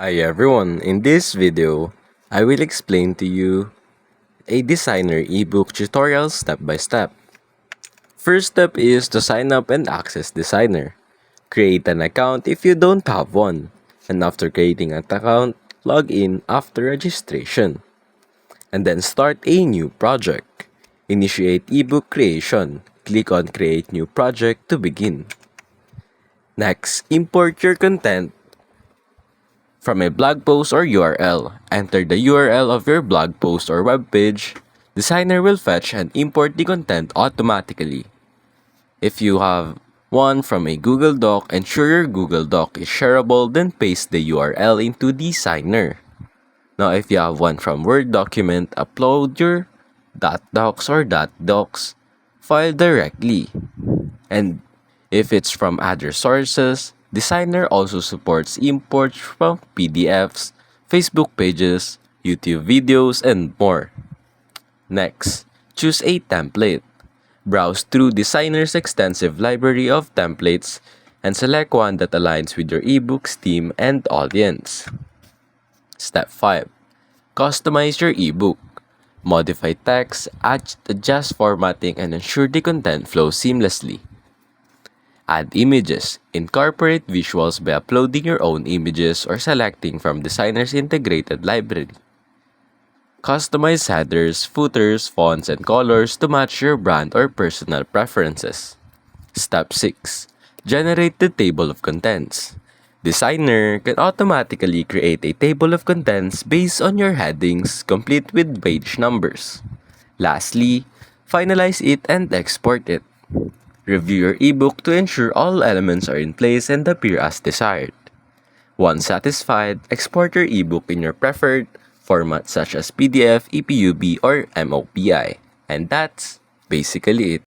Hi everyone, in this video, I will explain to you a designer ebook tutorial step by step. First step is to sign up and access Designer. Create an account if you don't have one, and after creating an account, log in after registration. And then start a new project. Initiate ebook creation. Click on Create New Project to begin. Next, import your content from a blog post or URL. Enter the URL of your blog post or web page. Designer will fetch and import the content automatically. If you have one from a Google Doc, ensure your Google Doc is shareable, then paste the URL into Designer. Now, if you have one from Word document, upload your .docs or .docs file directly. And if it's from other sources, Designer also supports imports from PDFs, Facebook pages, YouTube videos, and more. Next, choose a template. Browse through Designer's extensive library of templates and select one that aligns with your ebook's theme and audience. Step 5. Customize your ebook. Modify text, adjust formatting, and ensure the content flows seamlessly. Add images. Incorporate visuals by uploading your own images or selecting from Designer's integrated library. Customize headers, footers, fonts, and colors to match your brand or personal preferences. Step 6. Generate the table of contents. Designer can automatically create a table of contents based on your headings, complete with page numbers. Lastly, finalize it and export it. Review your ebook to ensure all elements are in place and appear as desired. Once satisfied, export your ebook in your preferred format such as PDF, EPUB, or MOPI. And that's basically it.